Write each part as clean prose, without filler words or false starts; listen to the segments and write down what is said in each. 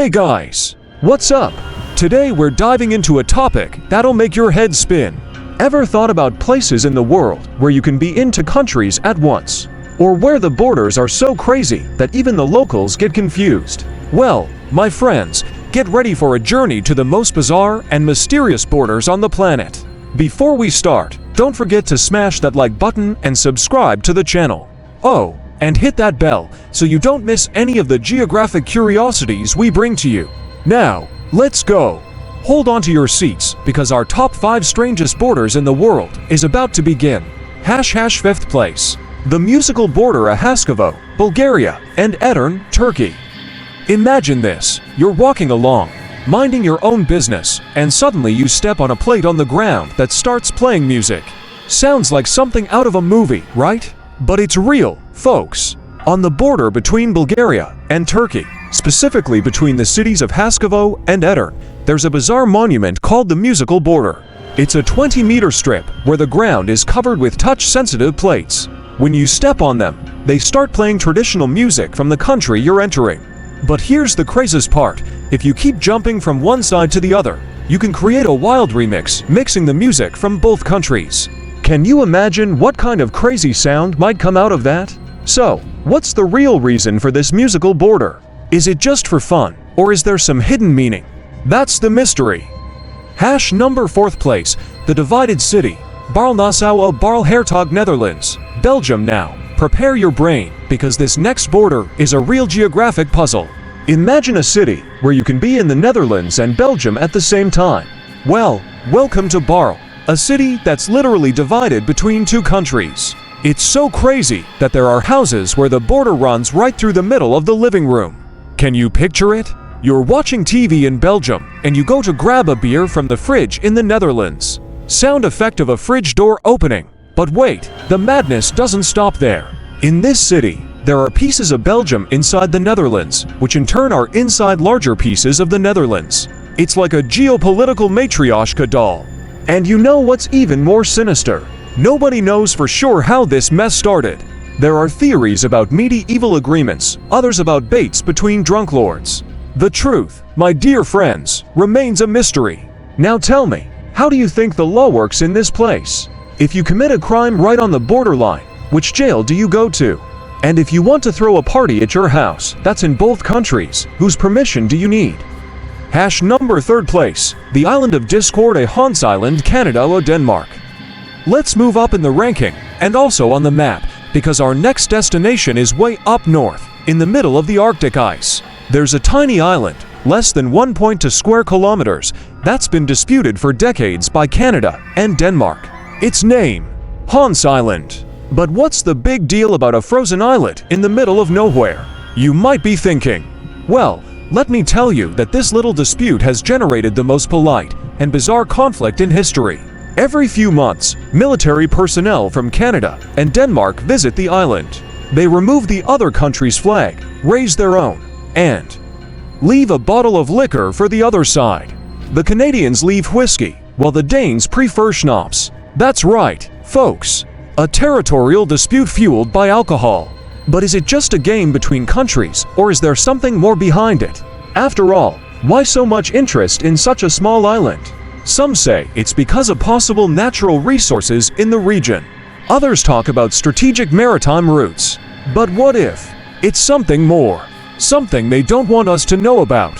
Hey guys, what's up? Today we're diving into a topic that'll make your head spin. Ever thought about places in the world where you can be into countries at once? Or where the borders are so crazy that even the locals get confused? Well, my friends, get ready for a journey to the most bizarre and mysterious borders on the planet. Before we start, don't forget to smash that like button and subscribe to the channel. Oh, and hit that bell so you don't miss any of the geographic curiosities we bring to you. Now, let's go! Hold on to your seats because our top 5 strangest borders in the world is about to begin. #5th place. The musical border of Haskovo, Bulgaria, and Edirne, Turkey. Imagine this, you're walking along, minding your own business, and suddenly you step on a plate on the ground that starts playing music. Sounds like something out of a movie, right? But it's real, folks. On the border between Bulgaria and Turkey, specifically between the cities of Haskovo and Edirne, there's a bizarre monument called the musical border. It's a 20-meter strip where the ground is covered with touch-sensitive plates. When you step on them, they start playing traditional music from the country you're entering. But here's the craziest part. If you keep jumping from one side to the other, you can create a wild remix, mixing the music from both countries. Can you imagine what kind of crazy sound might come out of that? So, what's the real reason for this musical border? Is it just for fun, or is there some hidden meaning? That's the mystery. Number 4th place, the divided city, Barl-Nassau of Barl-Hertog, Netherlands, Belgium. Now, prepare your brain, because this next border is a real geographic puzzle. Imagine a city where you can be in the Netherlands and Belgium at the same time. Well, welcome to Barl, a city that's literally divided between two countries. It's so crazy that there are houses where the border runs right through the middle of the living room. Can you picture it? You're watching TV in Belgium, and you go to grab a beer from the fridge in the Netherlands. Sound effect of a fridge door opening. But wait, the madness doesn't stop there. In this city, there are pieces of Belgium inside the Netherlands, which in turn are inside larger pieces of the Netherlands. It's like a geopolitical matryoshka doll. And you know what's even more sinister? Nobody knows for sure how this mess started. There are theories about medieval agreements, others about baits between drunk lords. The truth, my dear friends, remains a mystery. Now tell me, how do you think the law works in this place? If you commit a crime right on the borderline, which jail do you go to? And if you want to throw a party at your house that's in both countries, whose permission do you need? Number 3rd place, the island of Discord, a Hans Island, Canada or Denmark. Let's move up in the ranking, and also on the map, because our next destination is way up north, in the middle of the Arctic ice. There's a tiny island, less than 1.2 square kilometers, that's been disputed for decades by Canada and Denmark. Its name, Hans Island. But what's the big deal about a frozen islet in the middle of nowhere? You might be thinking. Well, let me tell you that this little dispute has generated the most polite and bizarre conflict in history. Every few months, military personnel from Canada and Denmark visit the island. They remove the other country's flag, raise their own, and leave a bottle of liquor for the other side. The Canadians leave whiskey, while the Danes prefer schnapps. That's right, folks. A territorial dispute fueled by alcohol. But is it just a game between countries, or is there something more behind it? After all, why so much interest in such a small island? Some say it's because of possible natural resources in the region. Others talk about strategic maritime routes. But what if it's something more? Something they don't want us to know about.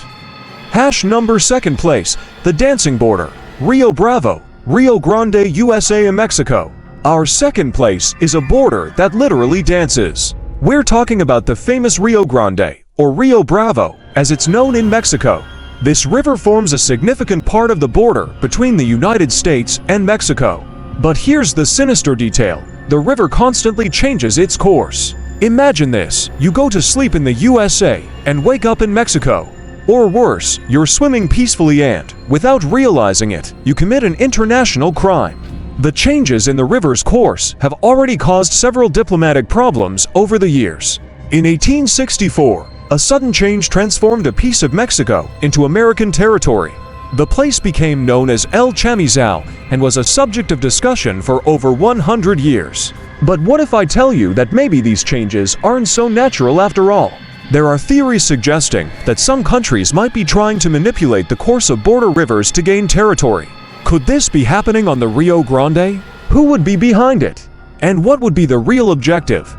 Number 2nd place, the dancing border, Rio Bravo, Rio Grande, USA and Mexico. Our 2nd place is a border that literally dances. We're talking about the famous Rio Grande, or Rio Bravo, as it's known in Mexico. This river forms a significant part of the border between the United States and Mexico. But here's the sinister detail. The river constantly changes its course. Imagine this, you go to sleep in the USA and wake up in Mexico. Or worse, you're swimming peacefully and, without realizing it, you commit an international crime. The changes in the river's course have already caused several diplomatic problems over the years. In 1864, a sudden change transformed a piece of Mexico into American territory. The place became known as El Chamizal and was a subject of discussion for over 100 years. But what if I tell you that maybe these changes aren't so natural after all? There are theories suggesting that some countries might be trying to manipulate the course of border rivers to gain territory. Could this be happening on the Rio Grande? Who would be behind it? And what would be the real objective?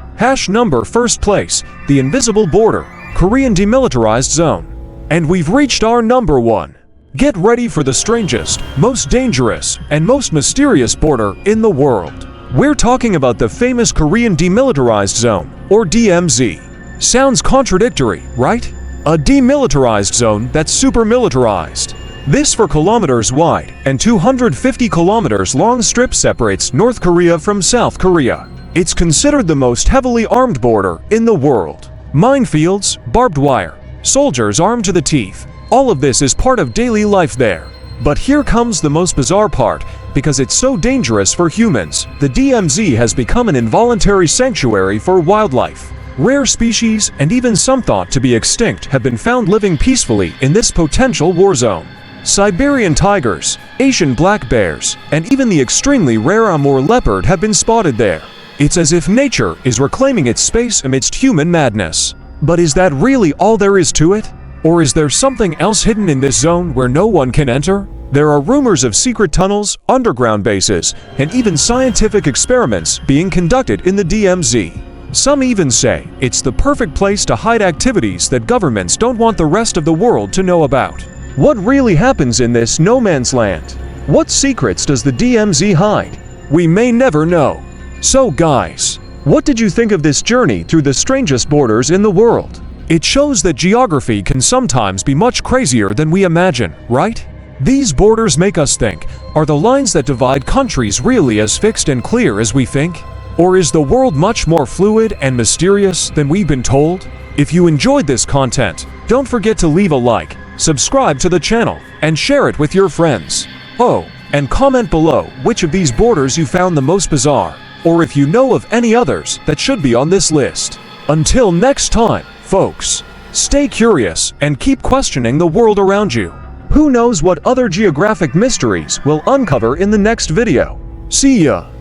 Number first place, the invisible border, Korean demilitarized zone. And we've reached our number one. Get ready for the strangest, most dangerous, and most mysterious border in the world. We're talking about the famous Korean demilitarized zone, or DMZ. Sounds contradictory, right? A demilitarized zone that's super militarized. This 4 kilometers wide and 250 kilometers long strip separates North Korea from South Korea. It's considered the most heavily armed border in the world. Minefields, barbed wire, soldiers armed to the teeth. All of this is part of daily life there. But here comes the most bizarre part. Because it's so dangerous for humans, the DMZ has become an involuntary sanctuary for wildlife. Rare species, and even some thought to be extinct, have been found living peacefully in this potential war zone. Siberian tigers, Asian black bears, and even the extremely rare Amur leopard have been spotted there. It's as if nature is reclaiming its space amidst human madness. But is that really all there is to it? Or is there something else hidden in this zone where no one can enter? There are rumors of secret tunnels, underground bases, and even scientific experiments being conducted in the DMZ. Some even say it's the perfect place to hide activities that governments don't want the rest of the world to know about. What really happens in this no man's land? What secrets does the DMZ hide? We may never know. So guys, what did you think of this journey through the strangest borders in the world? It shows that geography can sometimes be much crazier than we imagine, right? These borders make us think, are the lines that divide countries really as fixed and clear as we think? Or is the world much more fluid and mysterious than we've been told? If you enjoyed this content, don't forget to leave a like, subscribe to the channel, and share it with your friends. Oh, and comment below which of these borders you found the most bizarre, or if you know of any others that should be on this list. Until next time, folks, stay curious and keep questioning the world around you. Who knows what other geographic mysteries we'll uncover in the next video. See ya!